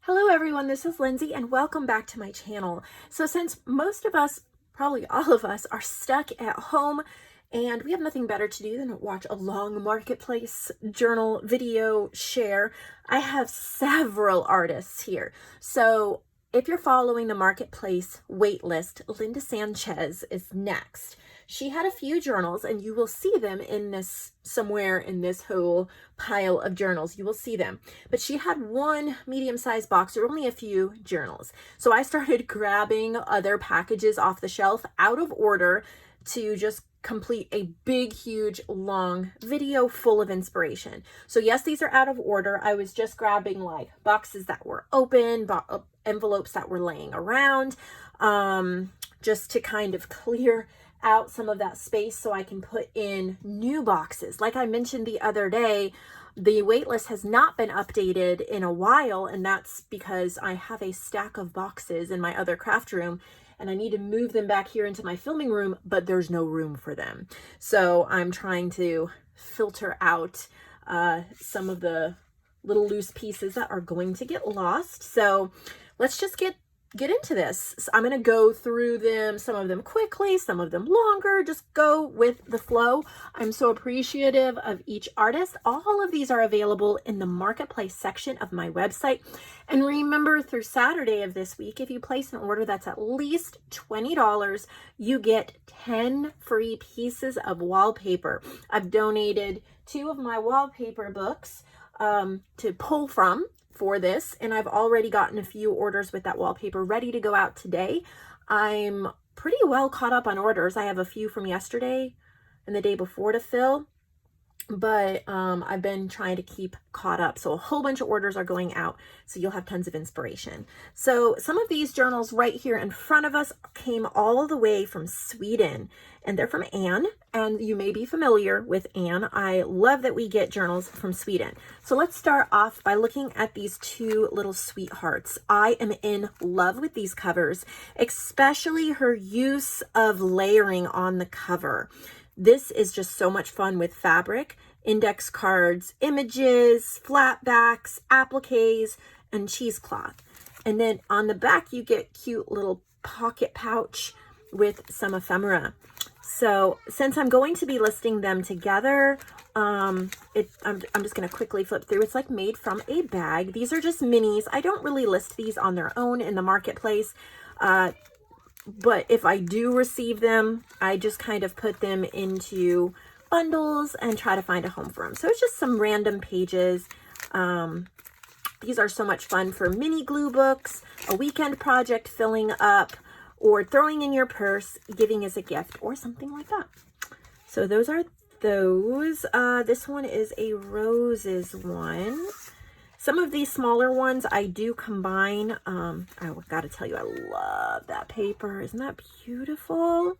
Hello everyone, this is Lindsay and welcome back to my channel. So since most of us, probably all of us, are stuck at home and we have nothing better to do than watch a long marketplace journal video share, I have several artists here. So if you're following the marketplace waitlist, Linda Sanchez is next. She had a few journals and you will see them in this, somewhere in this whole pile of journals, you will see them. But she had one medium-sized box, there were only a few journals. So I started grabbing other packages off the shelf out of order to just complete a big, huge, long video full of inspiration. So yes, these are out of order. I was just grabbing like boxes that were open, envelopes that were laying around, just to kind of clear out some of that space so I can put in new boxes. Like I mentioned the other day, the waitlist has not been updated in a while, and that's because I have a stack of boxes in my other craft room and I need to move them back here into my filming room, but there's no room for them. So I'm trying to filter out some of the little loose pieces that are going to get lost. So let's just get into this. So I'm going to go through them, some of them quickly, some of them longer, just go with the flow. I'm so appreciative of each artist. All of these are available in the marketplace section of my website. And remember, through Saturday of this week, if you place an order that's at least $20, you get 10 free pieces of wallpaper. I've donated 2 of my wallpaper books to pull from for this, and I've already gotten a few orders with that wallpaper ready to go out today. I'm pretty well caught up on orders. I have a few from yesterday and the day before to fill, but I've been trying to keep caught up. So a whole bunch of orders are going out, so you'll have tons of inspiration. So some of these journals right here in front of us came all the way from Sweden, and they're from Anne, and you may be familiar with Anne. I love that we get journals from Sweden. So let's start off by looking at these 2 little sweethearts. I am in love with these covers, especially her use of layering on the cover. This is just so much fun with fabric, index cards, images, flat backs, appliques, and cheesecloth. And then on the back, you get cute little pocket pouch with some ephemera. So since I'm going to be listing them together, I'm just going to quickly flip through. It's like made from a bag. These are just minis. I don't really list these on their own in the marketplace. But if I do receive them, I just kind of put them into bundles and try to find a home for them. So it's just some random pages. These are so much fun for mini glue books, a weekend project filling up, or throwing in your purse, giving as a gift, or something like that. So those are those. This one is a roses one. Some of these smaller ones I do combine. I gotta tell you, I love that paper. Isn't that beautiful?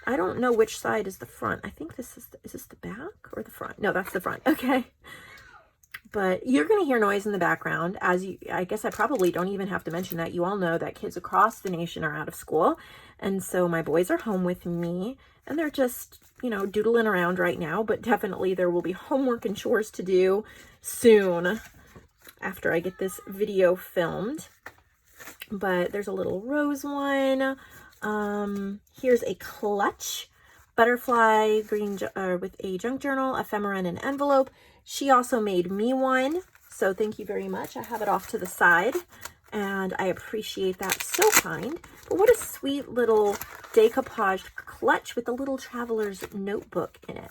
I don't know which side is the front. I think this is this the back or the front? No, that's the front. Okay. But you're going to hear noise in the background, as I guess I probably don't even have to mention that. You all know that kids across the nation are out of school. And so my boys are home with me and they're just, you know, doodling around right now, but definitely there will be homework and chores to do soon after I get this video filmed. But there's a little rose one. Here's a clutch, butterfly green with a junk journal, ephemera, and an envelope. She also made me one, so thank you very much. I have it off to the side, and I appreciate that. So kind. But what a sweet little decoupaged clutch with a little traveler's notebook in it.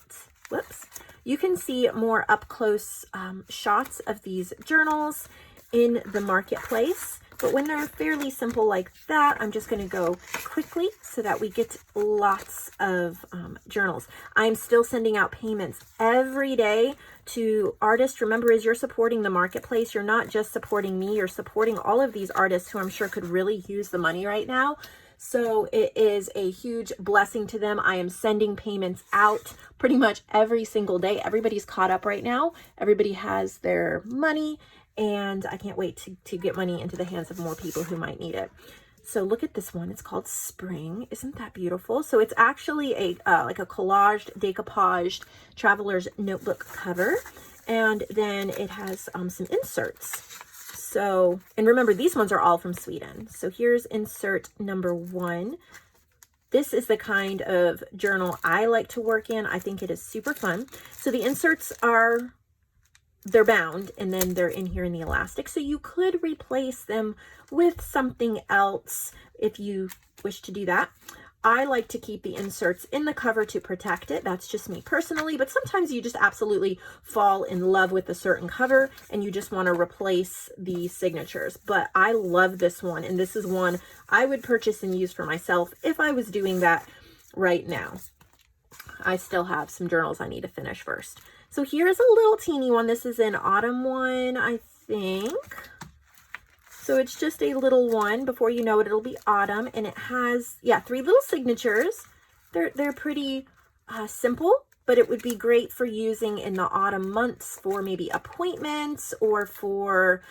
Whoops. You can see more up-close shots of these journals in the marketplace. But when they're fairly simple like that, I'm just going to go quickly so that we get lots of journals. I'm still sending out payments every day to artists. Remember, as you're supporting the marketplace, you're not just supporting me, you're supporting all of these artists who I'm sure could really use the money right now. So it is a huge blessing to them. I am sending payments out pretty much every single day. Everybody's caught up right now. Everybody has their money. And I can't wait to get money into the hands of more people who might need it. So look at this one. It's called Spring. Isn't that beautiful? So it's actually a like a collaged, decoupaged traveler's notebook cover. And then it has some inserts. So, and remember, these ones are all from Sweden. So here's insert number 1. This is the kind of journal I like to work in. I think it is super fun. So the inserts are, they're bound, and then they're in here in the elastic. So you could replace them with something else if you wish to do that. I like to keep the inserts in the cover to protect it. That's just me personally, but sometimes you just absolutely fall in love with a certain cover and you just want to replace the signatures. But I love this one, and this is one I would purchase and use for myself if I was doing that right now. I still have some journals I need to finish first. So here's a little teeny one. This is an autumn one, I think. So it's just a little one. Before you know it, it'll be autumn, and it has, yeah, 3 little signatures. They're pretty simple, but it would be great for using in the autumn months for maybe appointments or for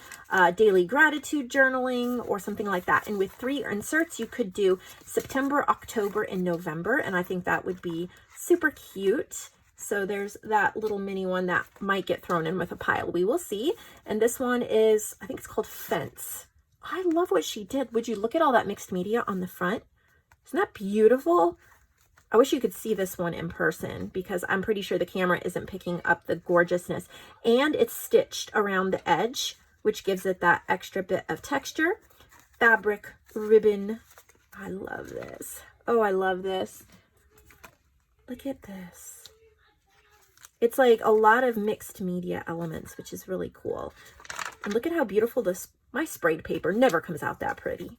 daily gratitude journaling or something like that. And with 3 inserts, you could do September, October, and November, and I think that would be super cute. So there's that little mini one that might get thrown in with a pile. We will see. And this one is, I think it's called Fence. I love what she did. Would you look at all that mixed media on the front? Isn't that beautiful? I wish you could see this one in person because I'm pretty sure the camera isn't picking up the gorgeousness. And it's stitched around the edge, which gives it that extra bit of texture. Fabric, ribbon. I love this. Oh, I love this. Look at this. It's like a lot of mixed media elements, which is really cool. And look at how beautiful this, my sprayed paper never comes out that pretty.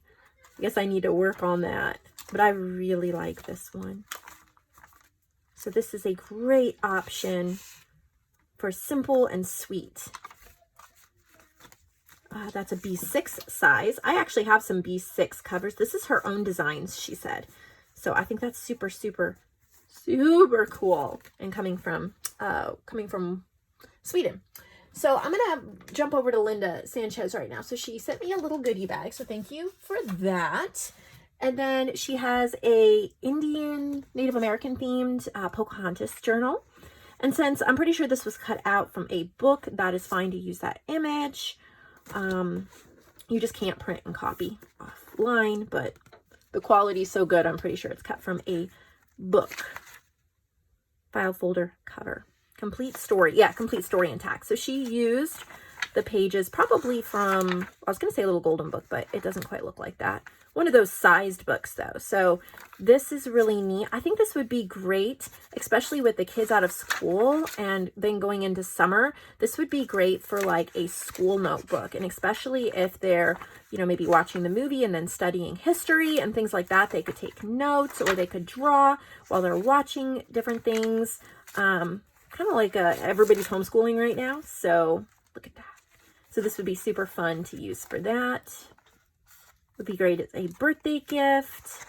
I guess I need to work on that, but I really like this one. So this is a great option for simple and sweet. That's a B6 size. I actually have some B6 covers. This is her own designs, she said. So I think that's super, super, super cool. And coming from Sweden. So I'm gonna jump over to Linda Sanchez right now. So she sent me a little goodie bag, so thank you for that. And then she has a Indian Native American themed Pocahontas Journal. And since I'm pretty sure this was cut out from a book, that is fine to use that image. You just can't print and copy offline, but the quality is so good, I'm pretty sure it's cut from a book. File folder cover. Complete story. Yeah, complete story intact. So she used the pages probably from, I was going to say a little golden book, but it doesn't quite look like that. One of those sized books though. So this is really neat. I think this would be great, especially with the kids out of school and then going into summer. This would be great for like a school notebook, and especially if they're, you know, maybe watching the movie and then studying history and things like that. They could take notes or they could draw while they're watching different things. Kind of like everybody's homeschooling right now. So look at that. So this would be super fun to use for that. Would be great as a birthday gift.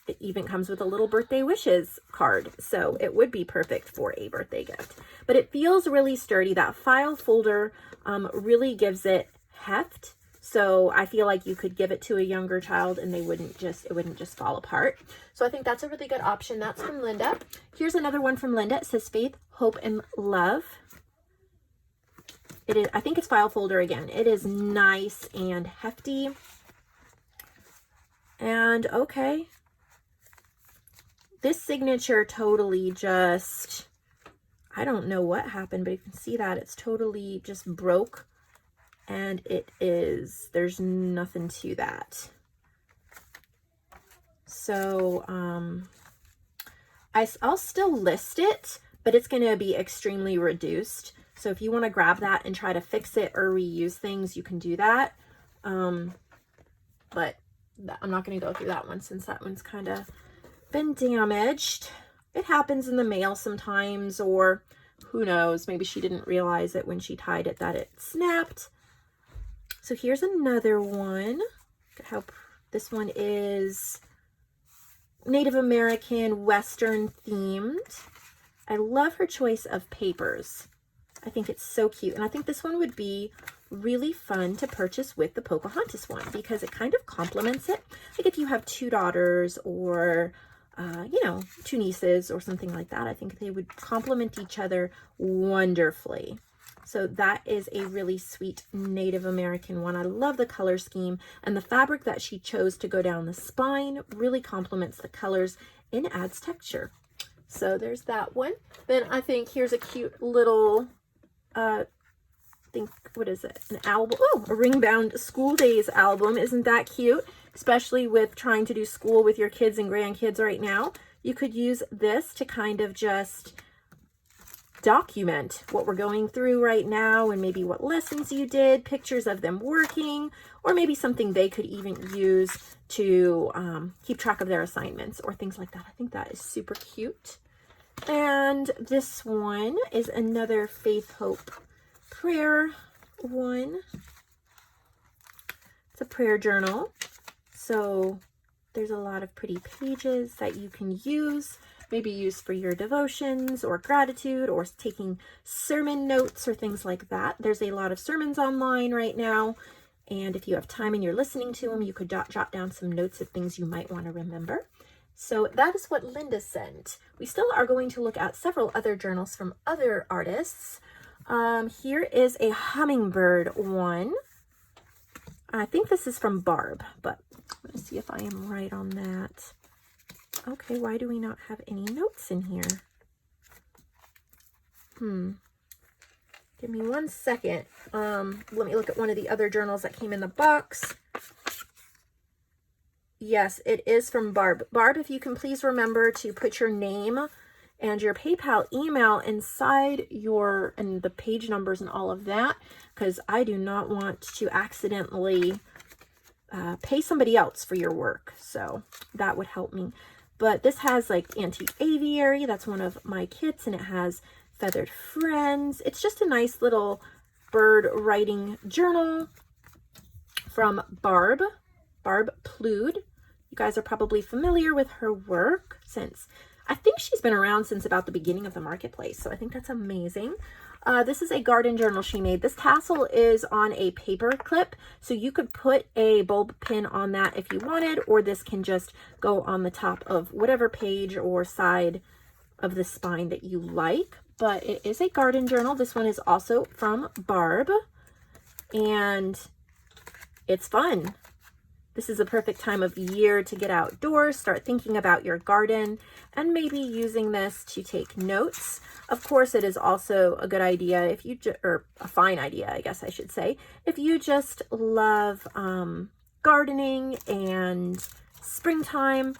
It even comes with a little birthday wishes card. So it would be perfect for a birthday gift. But it feels really sturdy. That file folder really gives it heft. So I feel like you could give it to a younger child and it wouldn't just fall apart. So I think that's a really good option. That's from Linda. Here's another one from Linda. It says Faith, Hope, and Love. It is, I think it's file folder again. It is nice and hefty. And okay. This signature totally just, I don't know what happened, but you can see that it's totally just broke. And it is, there's nothing to that. So I'll still list it, but it's going to be extremely reduced. So if you want to grab that and try to fix it or reuse things, you can do that. But I'm not going to go through that one since that one's kind of been damaged. It happens in the mail sometimes, or who knows, maybe she didn't realize it when she tied it that it snapped. So here's another one. Look at how this one is Native American Western themed. I love her choice of papers. I think it's so cute. And I think this one would be really fun to purchase with the Pocahontas one because it kind of complements it. Like if you have 2 daughters or, you know, 2 nieces or something like that, I think they would complement each other wonderfully. So that is a really sweet Native American one. I love the color scheme, and the fabric that she chose to go down the spine really complements the colors and adds texture. So there's that one. Then I think here's a cute little, what is it? An album. Oh, a ring-bound school days album. Isn't that cute? Especially with trying to do school with your kids and grandkids right now. You could use this to kind of just document what we're going through right now and maybe what lessons you did, pictures of them working, or maybe something they could even use to keep track of their assignments or things like that. I think that is super cute. And this one is another Faith, Hope, Prayer one. It's a prayer journal. So there's a lot of pretty pages that you can use. Maybe use for your devotions or gratitude or taking sermon notes or things like that. There's a lot of sermons online right now. And if you have time and you're listening to them, you could jot down some notes of things you might want to remember. So that is what Linda sent. We still are going to look at several other journals from other artists. Here is a Hummingbird one. I think this is from Barb, but let's see if I am right on that. Okay, why do we not have any notes in here? Give me 1 second. Let me look at one of the other journals that came in the box. Yes, it is from Barb. Barb, if you can please remember to put your name and your PayPal email inside and the page numbers and all of that, because I do not want to accidentally pay somebody else for your work. So that would help me. But this has like anti-aviary. That's one of my kits, and it has feathered friends. It's just a nice little bird writing journal from Barb Plude. You guys are probably familiar with her work since I think she's been around since about the beginning of the marketplace. So I think that's amazing. This is a garden journal she made. This tassel is on a paper clip, so you could put a bulb pin on that if you wanted, or this can just go on the top of whatever page or side of the spine that you like. But it is a garden journal. This one is also from Barb, and it's fun. This is a perfect time of year to get outdoors, start thinking about your garden, and maybe using this to take notes. Of course, it is also a good idea if you, or a fine idea, I guess I should say, if you just love gardening and springtime,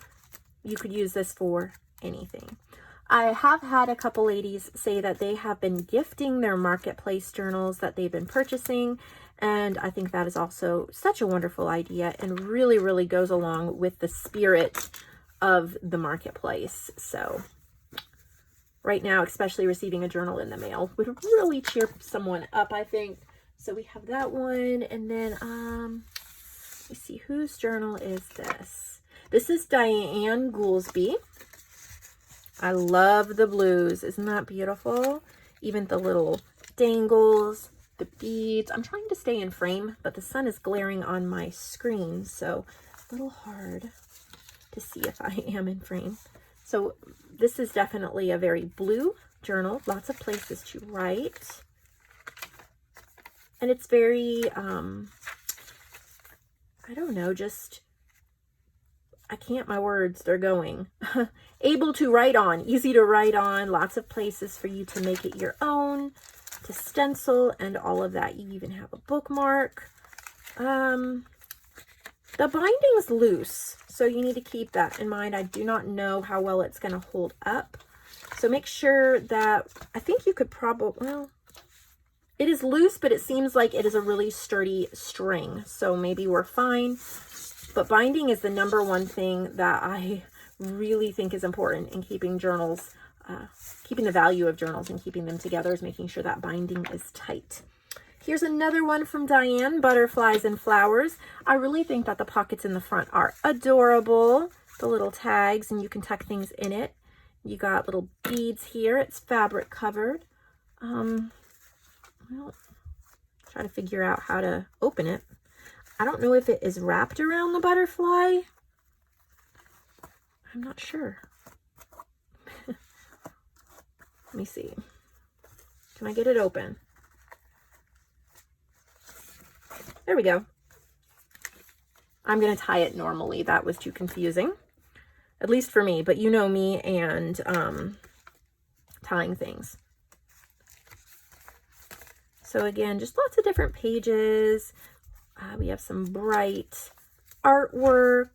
you could use this for anything. I have had a couple ladies say that they have been gifting their marketplace journals that they've been purchasing, and I think that is also such a wonderful idea and really, really goes along with the spirit of the marketplace. So right now, especially receiving a journal in the mail would really cheer someone up, I think. So we have that one, and then let's see, whose journal is this? This is Diane Goolsbee. I love the blues. Isn't that beautiful? Even the little dangles, the beads. I'm trying to stay in frame, but the sun is glaring on my screen, so a little hard to see if I am in frame. So this is definitely a very blue journal. Lots of places to write. And it's very, I don't know, just, I can't, my words, they're going. Able to write on, easy to write on, lots of places for you to make it your own, to stencil and all of that. You even have a bookmark. The binding's loose, so you need to keep that in mind. I do not know how well it's going to hold up. So make sure that, I think you could probably, well, it is loose, but it seems like it is a really sturdy string. So maybe we're fine. But binding is the number one thing that I really think is important in keeping journals, keeping the value of journals and keeping them together, is making sure that binding is tight. Here's another one from Diane, Butterflies and Flowers. I really think that the pockets in the front are adorable. The little tags, and you can tuck things in it. You got little beads here. It's fabric covered. Well, try to figure out how to open it. I don't know if it is wrapped around the butterfly. I'm not sure. Let me see. Can I get it open? There we go. I'm going to tie it normally. That was too confusing, at least for me, but you know me and tying things. So again, just lots of different pages. We have some bright artwork,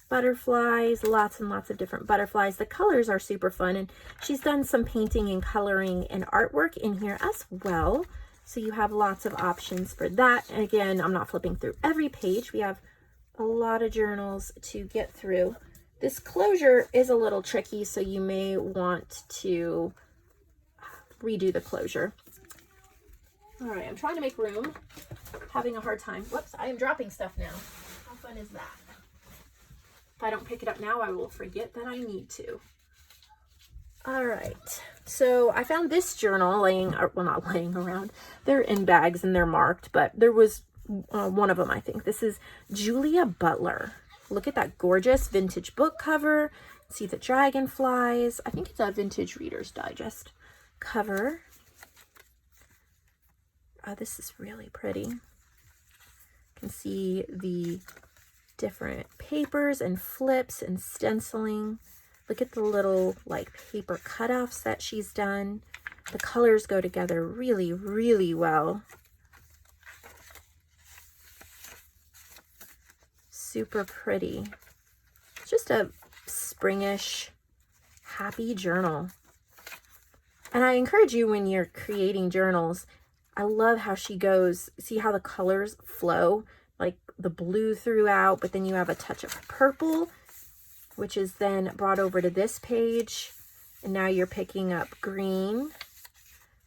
butterflies, lots and lots of different butterflies. The colors are super fun, and she's done some painting and coloring and artwork in here as well. So you have lots of options for that. And again, I'm not flipping through every page. We have a lot of journals to get through. This closure is a little tricky, so you may want to redo the closure. All right, I'm trying to make room, having a hard time. Whoops, I am dropping stuff now. How fun is that? If I don't pick it up now, I will forget that I need to. All right, so I found this journal well, not laying around. They're in bags and they're marked, but there was one of them, I think. This is Julia Butler. Look at that gorgeous vintage book cover. See the dragonflies. I think it's a Vintage Reader's Digest cover. Oh, this is really pretty. You can see the different papers and flips and stenciling. Look at the little like paper cutoffs that she's done. The colors go together really, really well. Super pretty. It's just a springish, happy journal. And I encourage you, when you're creating journals, I love how she goes, see how the colors flow, like the blue throughout, but then you have a touch of purple, which is then brought over to this page. And now you're picking up green.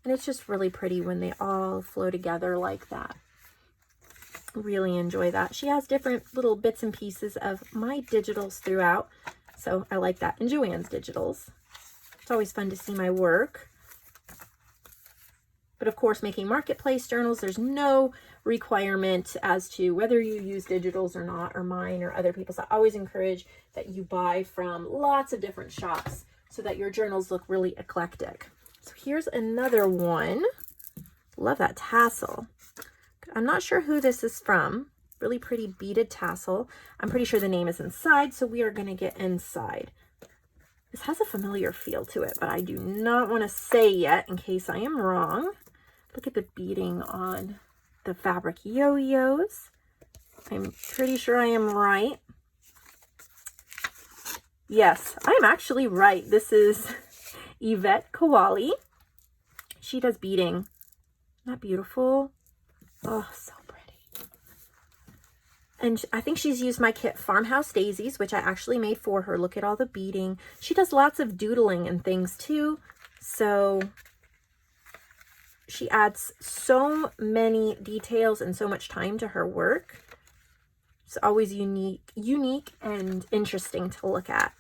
And it's just really pretty when they all flow together like that. Really enjoy that. She has different little bits and pieces of my digitals throughout. So I like that. And JoAnn's digitals. It's always fun to see my work. But of course, making marketplace journals, there's no requirement as to whether you use digitals or not, or mine or other people's. I always encourage that you buy from lots of different shops so that your journals look really eclectic. So here's another one. Love that tassel. I'm not sure who this is from. Really pretty beaded tassel. I'm pretty sure the name is inside, so we are going to get inside. This has a familiar feel to it, but I do not want to say yet in case I am wrong. Look at the beading on the fabric yo-yos. I'm pretty sure I am right. Yes, I'm actually right. This is Yvette Kowali. She does beading. Isn't that beautiful? Oh, so pretty. And I think she's used my kit Farmhouse Daisies, which I actually made for her. Look at all the beading. She does lots of doodling and things too. So she adds so many details and so much time to her work. It's always unique and interesting to look at.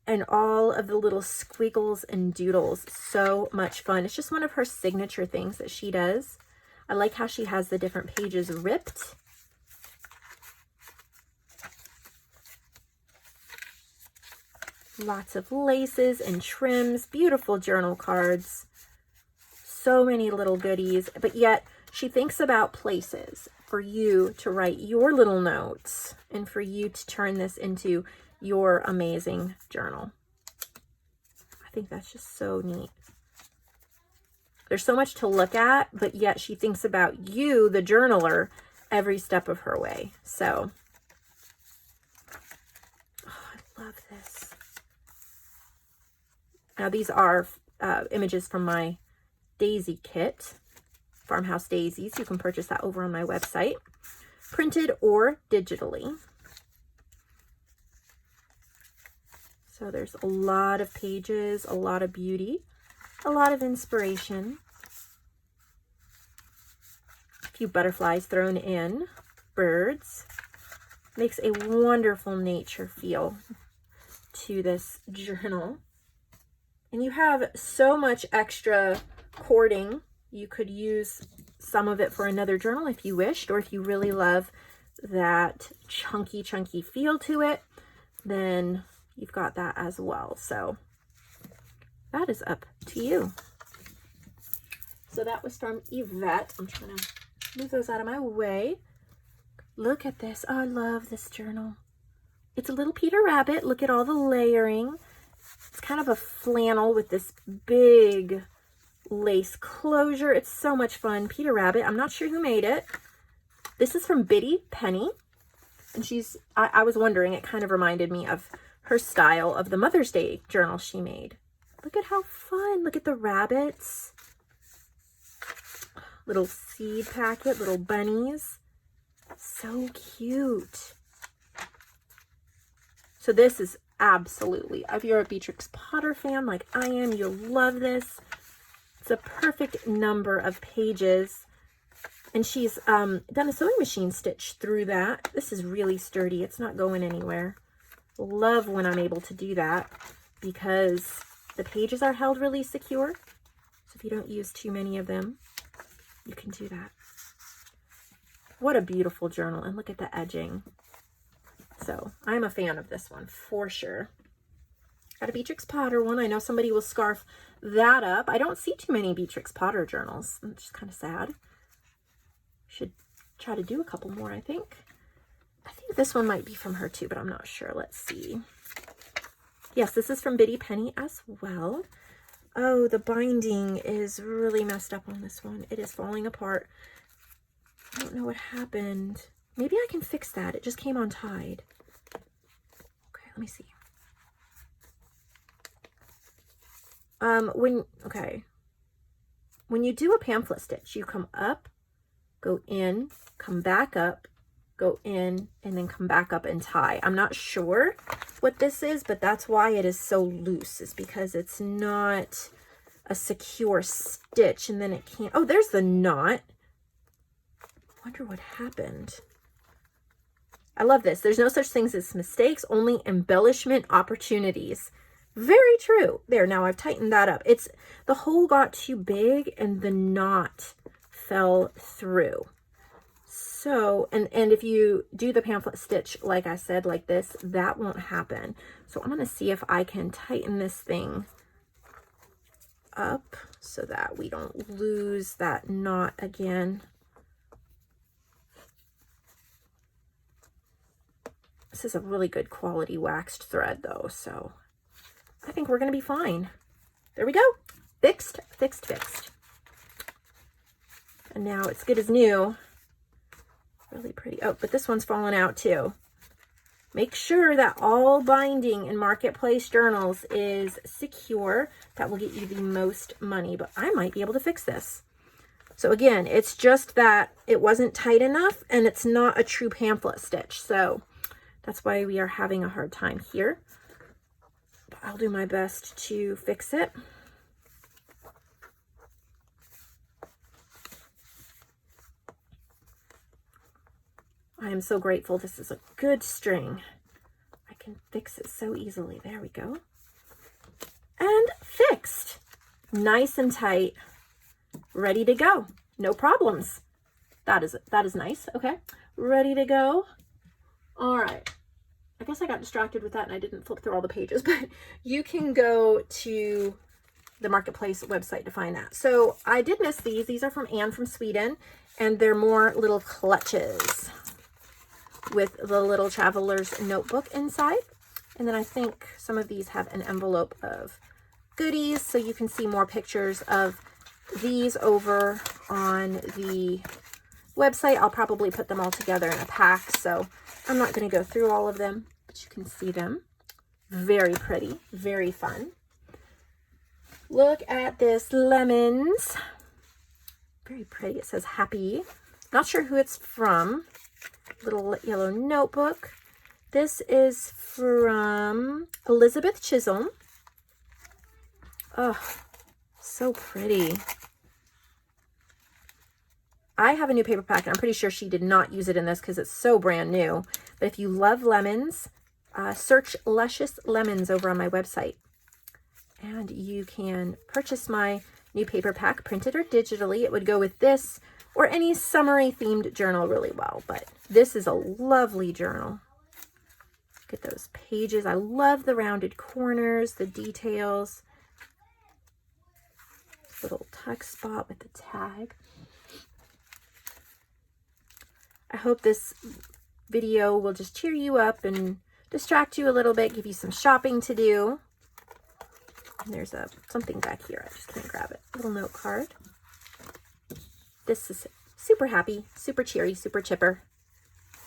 And all of the little squiggles and doodles, so much fun. It's just one of her signature things that she does. I like how she has the different pages ripped. Lots of laces and trims, beautiful journal cards. So many little goodies, but yet she thinks about places for you to write your little notes and for you to turn this into your amazing journal. I think that's just so neat. There's so much to look at, but yet she thinks about you, the journaler, every step of her way. So, oh, I love this. Now these are images from my daisy kit, Farmhouse Daisies. You can purchase that over on my website, printed or digitally. So there's a lot of pages, a lot of beauty, a lot of inspiration. A few butterflies thrown in, birds. Makes a wonderful nature feel to this journal. And you have so much extra cording. You could use some of it for another journal if you wished, or if you really love that chunky feel to it, then you've got that as well. So that is up to you. So that was from Yvette. I'm trying to move those out of my way. Look at this. Oh, I love this journal. It's a little Peter Rabbit. Look at all the layering. It's kind of a flannel with this big lace closure. It's so much fun. Peter Rabbit. I'm not sure who made it. This is from Biddy Penny. And I was wondering, it kind of reminded me of her style of the Mother's Day journal she made. Look at how fun. Look at the rabbits. Little seed packet, little bunnies. So cute. So this is absolutely, if you're a Beatrix Potter fan like I am, you'll love this. It's a perfect number of pages. And she's done a sewing machine stitch through that. This is really sturdy. It's not going anywhere. Love when I'm able to do that because the pages are held really secure. So if you don't use too many of them, you can do that. What a beautiful journal. And look at the edging. So I'm a fan of this one for sure. Got a Beatrix Potter one. I know somebody will scarf that up. I don't see too many Beatrix Potter journals. It's just kind of sad. Should try to do a couple more, I think. I think this one might be from her too, but I'm not sure. Let's see. Yes, this is from Biddy Penny as well. Oh, the binding is really messed up on this one. It is falling apart. I don't know what happened. Maybe I can fix that. It just came untied. Okay, let me see. When you do a pamphlet stitch, you come up, go in, come back up, go in, and then come back up and tie. I'm not sure what this is, but that's why it is so loose, is because it's not a secure stitch, and then it can't. Oh, there's the knot. Wonder what happened. I love this. There's no such things as mistakes, only embellishment opportunities. Very true. There, now I've tightened that up. It's the hole got too big and the knot fell through. So, and if you do the pamphlet stitch, like I said, like this, that won't happen. So I'm going to see if I can tighten this thing up so that we don't lose that knot again. This is a really good quality waxed thread though, so I think we're going to be fine. There we go. Fixed, fixed, fixed. And now it's good as new. Really pretty. Oh, but this one's fallen out too. Make sure that all binding in Marketplace journals is secure. That will get you the most money, but I might be able to fix this. So again, it's just that it wasn't tight enough and it's not a true pamphlet stitch. So that's why we are having a hard time here. But I'll do my best to fix it. I am so grateful. This is a good string. I can fix it so easily. There we go. And fixed. Nice and tight. Ready to go. No problems. That is nice. Okay. Ready to go. All right. I guess I got distracted with that and I didn't flip through all the pages, but you can go to the Marketplace website to find that. So I did miss these. These are from Anne from Sweden, and they're more little clutches with the little traveler's notebook inside. And then I think some of these have an envelope of goodies, so you can see more pictures of these over on the website. I'll probably put them all together in a pack, so I'm not going to go through all of them, but you can see them. Very pretty, very fun. Look at this lemons. Very pretty. It says happy. Not sure who it's from. Little yellow notebook. This is from Elizabeth Chisholm. Oh, so pretty. I have a new paper pack, and I'm pretty sure she did not use it in this because it's so brand new. But if you love lemons, search Luscious Lemons over on my website. And you can purchase my new paper pack, printed or digitally. It would go with this or any summery themed journal really well. But this is a lovely journal. Look at those pages. I love the rounded corners, the details. little text spot with the tag. I hope this video will just cheer you up and distract you a little bit, give you some shopping to do. And there's something back here. I just can't grab it. Little note card. This is super happy, super cheery, super chipper.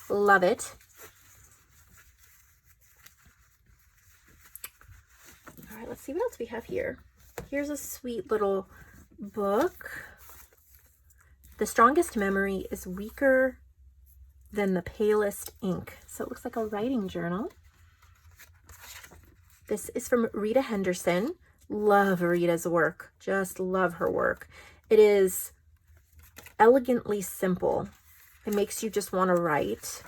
Love it. All right, let's see what else we have here. Here's a sweet little book. The strongest memory is weaker than the palest ink. So it looks like a writing journal. This is from Rita Henderson. Love Rita's work. Just love her work. It is elegantly simple. It makes you just want to write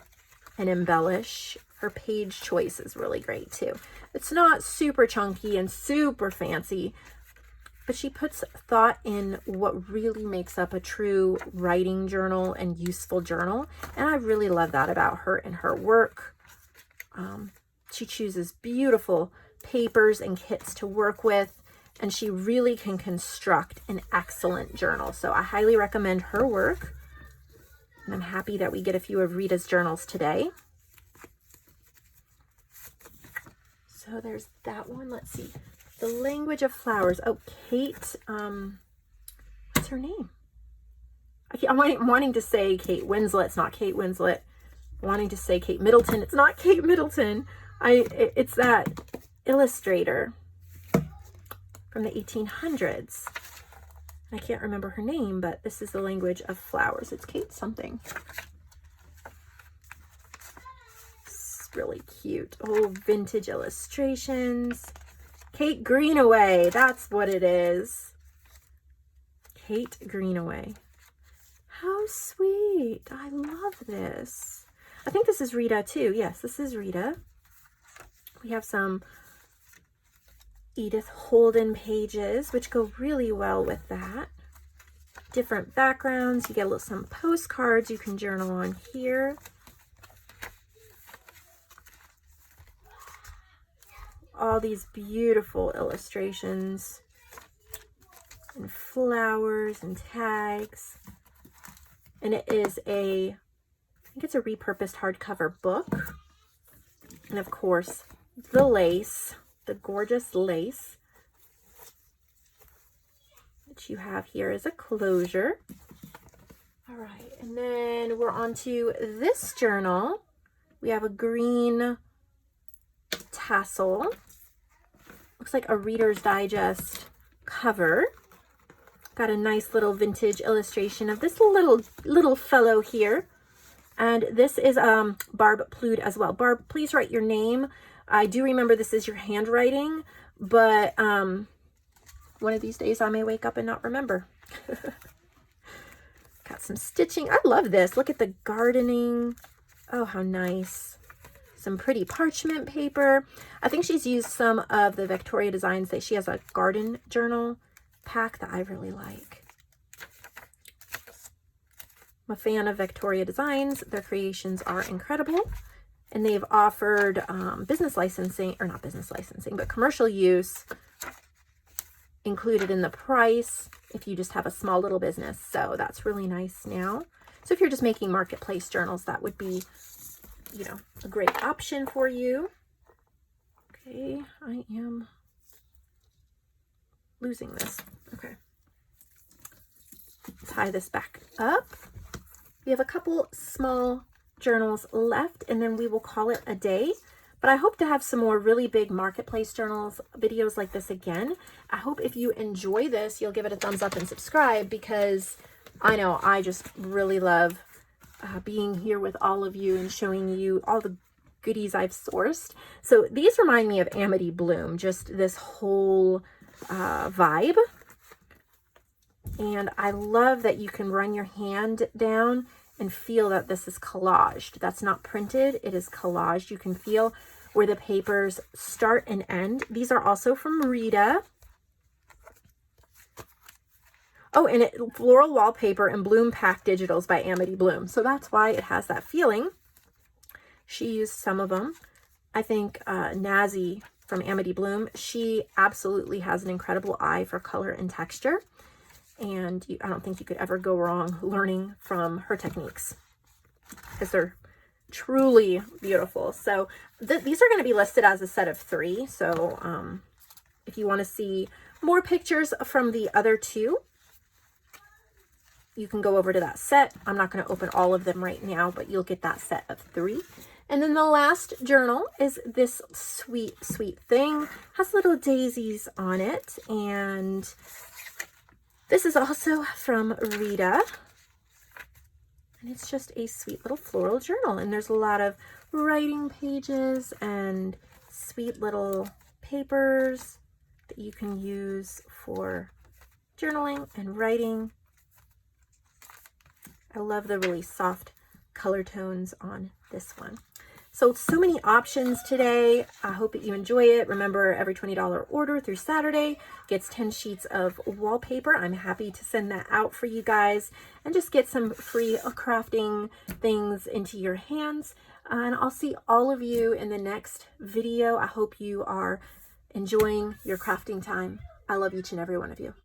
and embellish. Her page choice is really great too. It's not super chunky and super fancy, but she puts thought in what really makes up a true writing journal and useful journal. And I really love that about her and her work. She chooses beautiful papers and kits to work with, and she really can construct an excellent journal. So I highly recommend her work. And I'm happy that we get a few of Rita's journals today. So there's that one. Let's see. The Language of Flowers. Oh, Kate, what's her name? I'm wanting to say Kate Winslet. It's not Kate Winslet. Wanting to say Kate Middleton. It's not Kate Middleton. It's that illustrator from the 1800s. I can't remember her name, but this is The Language of Flowers. It's Kate something. It's really cute. Oh, vintage illustrations. Kate Greenaway, that's what it is. Kate Greenaway. How sweet. I love this. I think this is Rita too. Yes, this is Rita. We have some Edith Holden pages, which go really well with that. Different backgrounds. You get some postcards you can journal on here. All these beautiful illustrations and flowers and tags. And it is I think it's a repurposed hardcover book. And of course, the lace, the gorgeous lace that you have here is a closure. All right, and then we're on to this journal. We have a green tassel. Looks like a Reader's Digest cover. Got a nice little vintage illustration of this little fellow here. And this is Barb Plude as well. Barb, please write your name. I do remember this is your handwriting, but one of these days I may wake up and not remember. Got some stitching. I love this. Look at the gardening. Oh, how nice. Some pretty parchment paper. I think she's used some of the Victoria designs that she has a garden journal pack that I really like. I'm a fan of Victoria designs. Their creations are incredible. And they've offered business licensing, or not business licensing, but commercial use included in the price if you just have a small little business. So that's really nice now. So if you're just making marketplace journals, that would be, you know, a great option for you. Okay, I am losing this. Okay. Tie this back up. We have a couple small journals left, and then we will call it a day. But I hope to have some more really big marketplace journals videos like this again. I hope if you enjoy this, you'll give it a thumbs up and subscribe, because I know I just really love being here with all of you and showing you all the goodies I've sourced. So these remind me of Amity Bloom, just this whole vibe. And I love that you can run your hand down and feel that this is collaged. That's not printed, it is collaged. You can feel where the papers start and end. These are also from Rita. Oh, and Floral Wallpaper and Bloom Pack Digitals by Amity Bloom. So that's why it has that feeling. She used some of them. I think Nazi from Amity Bloom, she absolutely has an incredible eye for color and texture. And I don't think you could ever go wrong learning from her techniques, because they're truly beautiful. So these are going to be listed as a set of 3. So if you want to see more pictures from the other 2, you can go over to that set. I'm not going to open all of them right now, but you'll get that set of 3. And then the last journal is this sweet, sweet thing. Has little daisies on it. And this is also from Rita. And it's just a sweet little floral journal. And there's a lot of writing pages and sweet little papers that you can use for journaling and writing. I love the really soft color tones on this one. So many options today. I hope that you enjoy it. Remember, every $20 order through Saturday gets 10 sheets of wallpaper. I'm happy to send that out for you guys and just get some free crafting things into your hands. And I'll see all of you in the next video. I hope you are enjoying your crafting time. I love each and every one of you.